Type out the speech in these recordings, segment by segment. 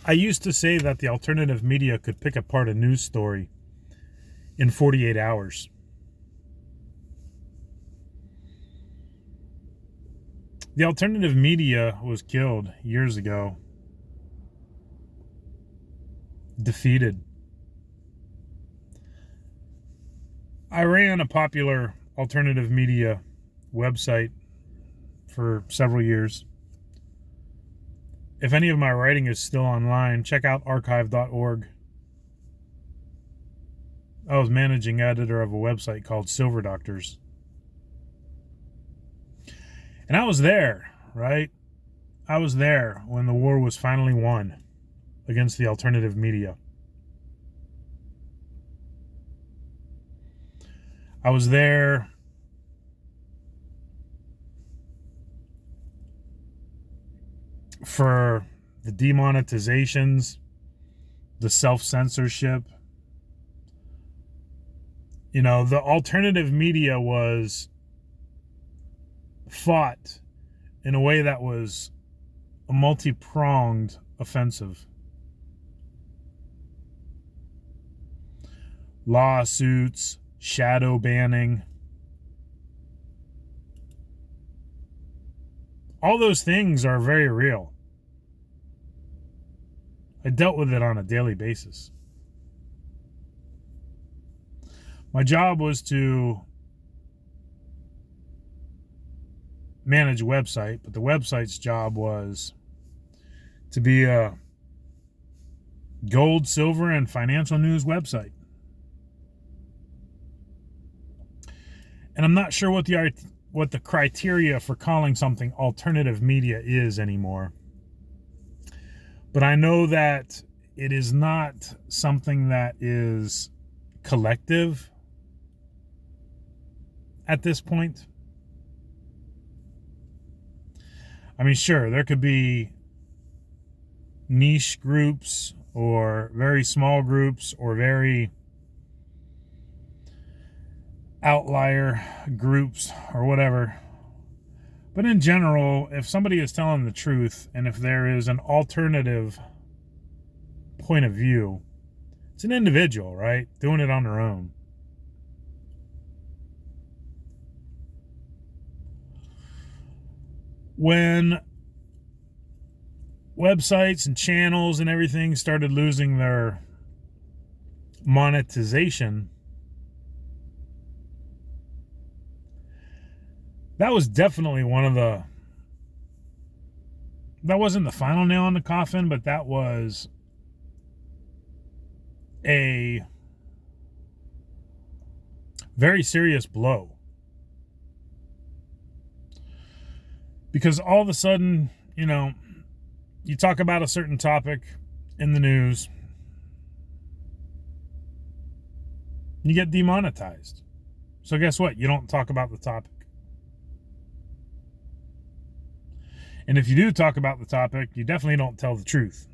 I used to say that the alternative media could pick apart a news story in 48 hours. The alternative media was killed years ago, defeated. I ran a popular alternative media website for several years. If any of my writing is still online, check out archive.org. I was managing editor of a website called Silver Doctors. And I was there, right? I was there when the war was finally won against the alternative media. I was there for the demonetizations, the self-censorship. You know, the alternative media was fought in a way that was a multi-pronged offensive. Lawsuits, shadow banning. All those things are very real. I dealt with it on a daily basis. My job was to manage a website, but the website's job was to be a gold, silver, and financial news website. And I'm not sure what the criteria for calling something alternative media is anymore. But I know that it is not something that is collective at this point. I mean, sure, there could be niche groups or very small groups or very outlier groups or whatever. But in general, if somebody is telling the truth and if there is an alternative point of view, it's an individual, right? Doing it on their own. When websites and channels and everything started losing their monetization, that was definitely that wasn't the final nail in the coffin, but that was a very serious blow. Because all of a sudden, you know, you talk about a certain topic in the news, you get demonetized. So guess what? You don't talk about the topic. And if you do talk about the topic, you definitely don't tell the truth.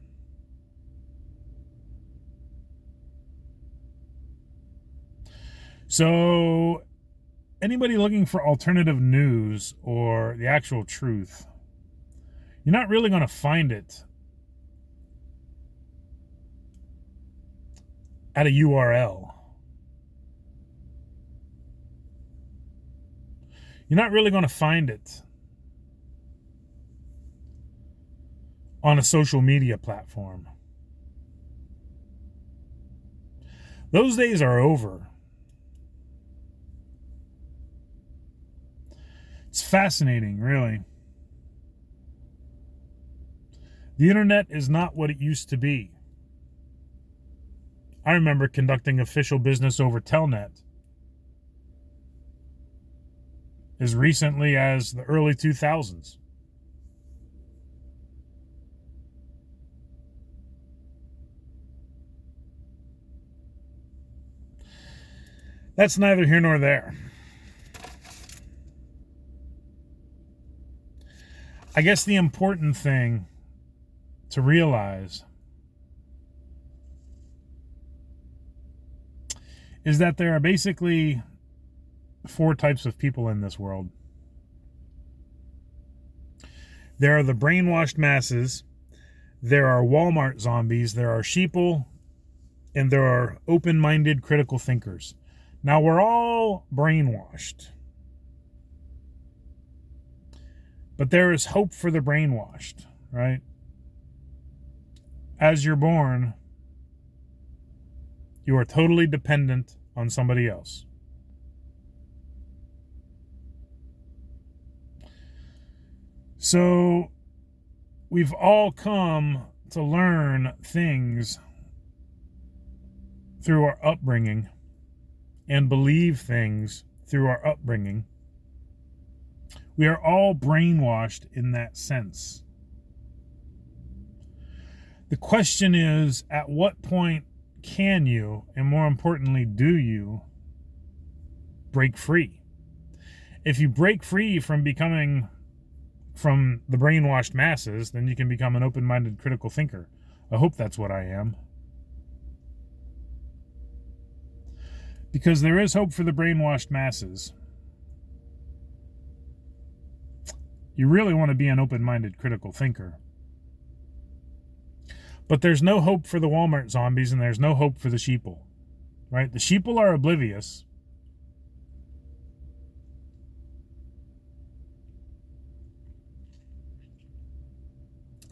So anybody looking for alternative news or the actual truth, you're not really going to find it at a URL. You're not really going to find it on a social media platform. Those days are over. It's fascinating, really. The internet is not what it used to be. I remember conducting official business over Telnet as recently as the early 2000s. That's neither here nor there. I guess the important thing to realize is that there are basically 4 types of people in this world. There are the brainwashed masses there are Walmart zombies, there are sheeple, and there are open-minded critical thinkers. Now, we're all brainwashed. But there is hope for the brainwashed, right? As you're born, you are totally dependent on somebody else. So we've all come to learn things through our upbringing and believe things through our upbringing. We are all brainwashed in that sense. The question is, at what point can you, and more importantly, do you break free? If you break free from the brainwashed masses, then you can become an open-minded critical thinker. I hope that's what I am. Because there is hope for the brainwashed masses. You really want to be an open-minded critical thinker. But there's no hope for the Walmart zombies, and there's no hope for the sheeple. Right? The sheeple are oblivious.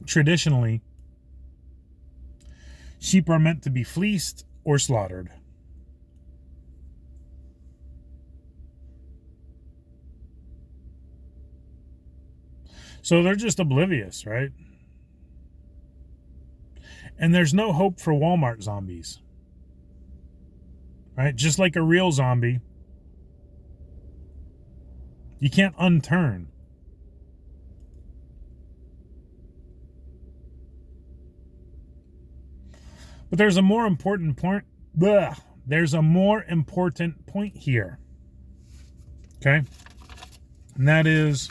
Traditionally, sheep are meant to be fleeced or slaughtered. So they're just oblivious, right? And there's no hope for Walmart zombies. Right? Just like a real zombie, you can't unturn. But there's a more important point. There's a more important point here. Okay? And that is,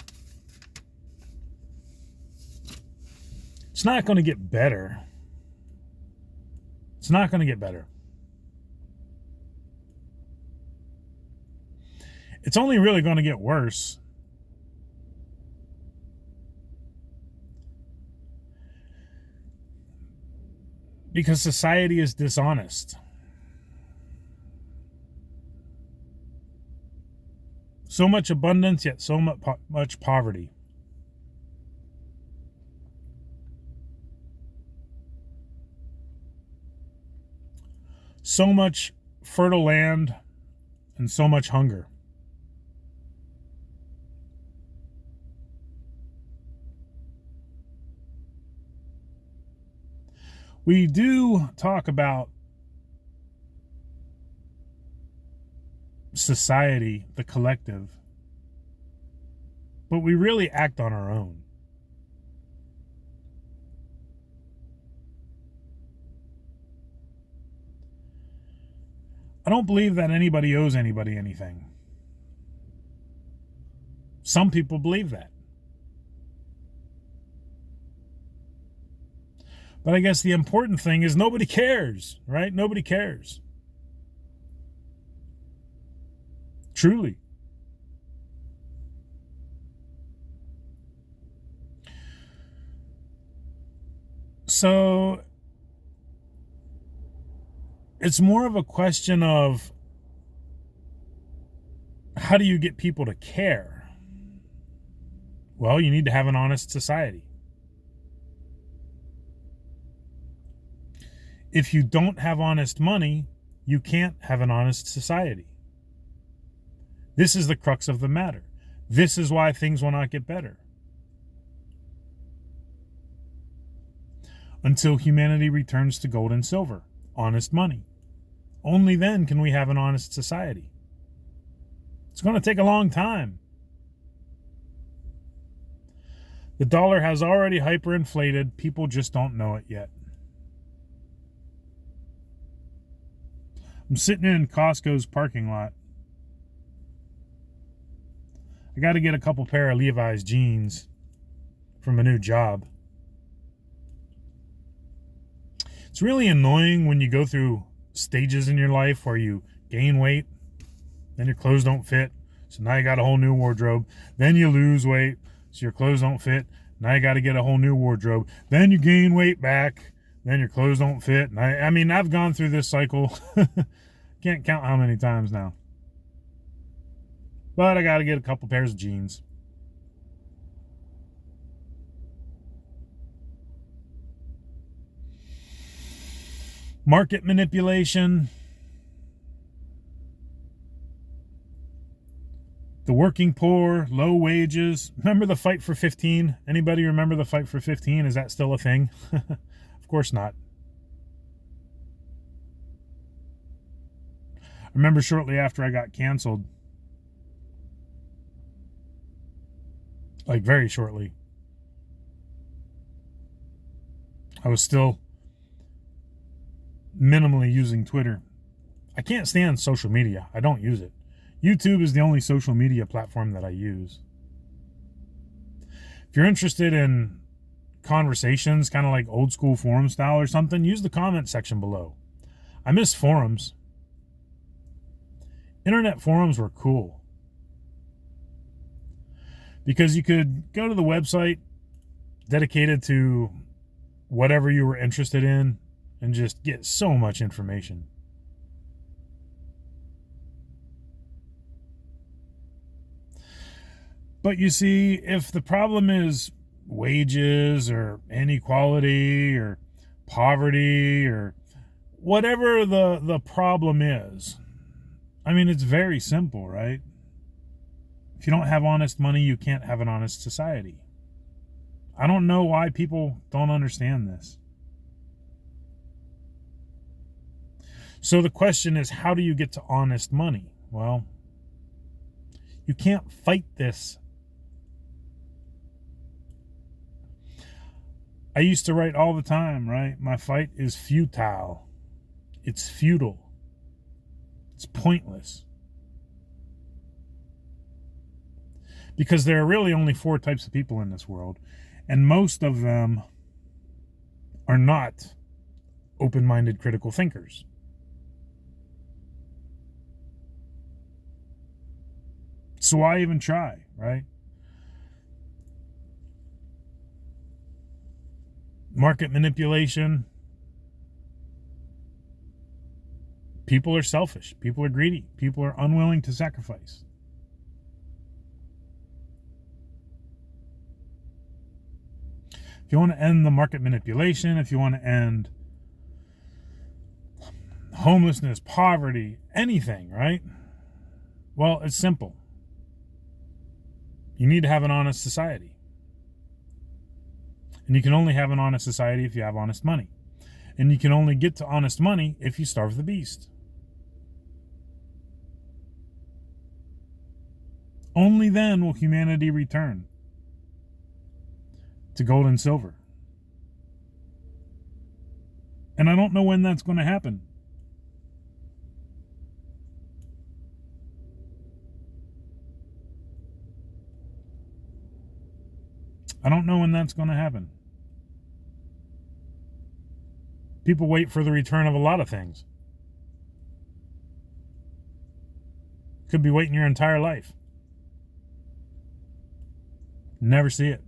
it's not going to get better. It's not going to get better. It's only really going to get worse. Because society is dishonest. So much abundance, yet so much poverty. So much fertile land and so much hunger. We do talk about society, the collective, but we really act on our own. I don't believe that anybody owes anybody anything. Some people believe that. But I guess the important thing is nobody cares, right? Nobody cares. Truly. So it's more of a question of how do you get people to care? Well, you need to have an honest society. If you don't have honest money, you can't have an honest society. This is the crux of the matter. This is why things will not get better. Until humanity returns to gold and silver, honest money. Only then can we have an honest society. It's going to take a long time. The dollar has already hyperinflated. People just don't know it yet. I'm sitting in Costco's parking lot. I got to get a couple pair of Levi's jeans from a new job. It's really annoying when you go through stages in your life where you gain weight, then your clothes don't fit, so now you got a whole new wardrobe. Then you lose weight, so your clothes don't fit. Now you got to get a whole new wardrobe. Then you gain weight back. Then your clothes don't fit. And I mean, I've gone through this cycle. Can't count how many times now. But I got to get a couple pairs of jeans. Market manipulation. The working poor, low wages. Remember the fight for 15? Anybody remember the fight for 15? Is that still a thing? Of course not. I remember shortly after I got canceled, like very shortly, I was still minimally using Twitter. I can't stand social media. I don't use it. YouTube is the only social media platform that I use. If you're interested in conversations, kind of like old school forum style or something, use the comment section below. I miss forums. Internet forums were cool. Because you could go to the website dedicated to whatever you were interested in and just get so much information. But you see, if the problem is wages or inequality or poverty or whatever the problem is, I mean, it's very simple, right? If you don't have honest money, you can't have an honest society. I don't know why people don't understand this. So the question is, how do you get to honest money? Well, you can't fight this. I used to write all the time, right? My fight is futile. It's futile. It's pointless. Because there are really only 4 types of people in this world, and most of them are not open-minded critical thinkers. So why even try, right? Market manipulation. People are selfish. People are greedy. People are unwilling to sacrifice. If you want to end the market manipulation, if you want to end homelessness, poverty, anything, right? Well, it's simple. You need to have an honest society. And you can only have an honest society if you have honest money. And you can only get to honest money if you starve the beast. Only then will humanity return to gold and silver. And I don't know when that's going to happen. I don't know when that's going to happen. People wait for the return of a lot of things. Could be waiting your entire life. Never see it.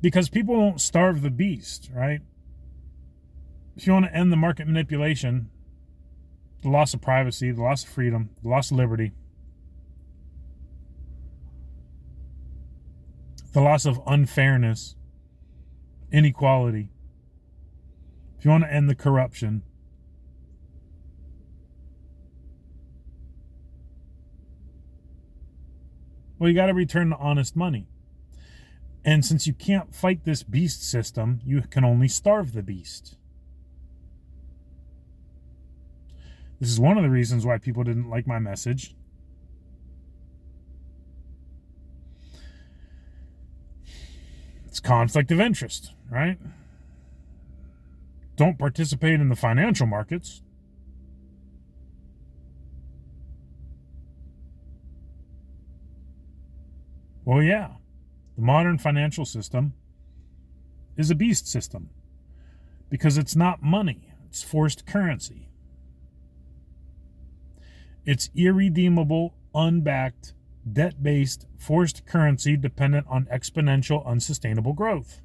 Because people won't starve the beast, right? If you want to end the market manipulation, the loss of privacy, the loss of freedom, the loss of liberty, the loss of unfairness, inequality, if you want to end the corruption, well, you got to return to honest money. And since you can't fight this beast system, you can only starve the beast. This is one of the reasons why people didn't like my message. It's conflict of interest, right? Don't participate in the financial markets. Well, yeah. The modern financial system is a beast system because it's not money. It's forced currency. It's irredeemable, unbacked debt-based, forced currency dependent on exponential, unsustainable growth.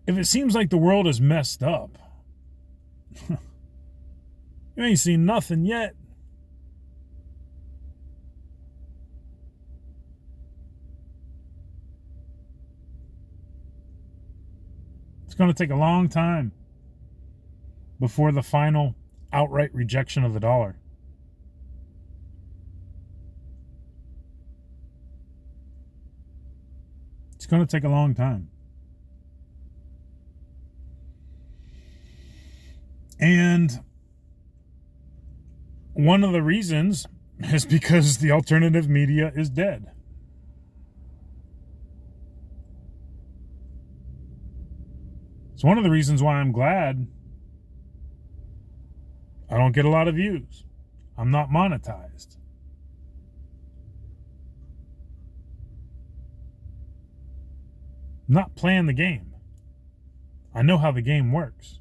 If it seems like the world is messed up, you ain't seen nothing yet. It's going to take a long time before the final outright rejection of the dollar. It's going to take a long time. And one of the reasons is because the alternative media is dead. It's one of the reasons why I'm glad I don't get a lot of views. I'm not monetized. I'm not playing the game. I know how the game works.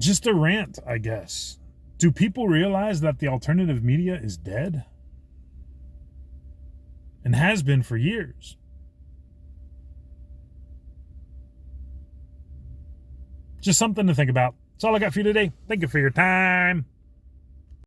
Just a rant, I guess. Do people realize that the alternative media is dead? And has been for years. Just something to think about. That's all I got for you today. Thank you for your time.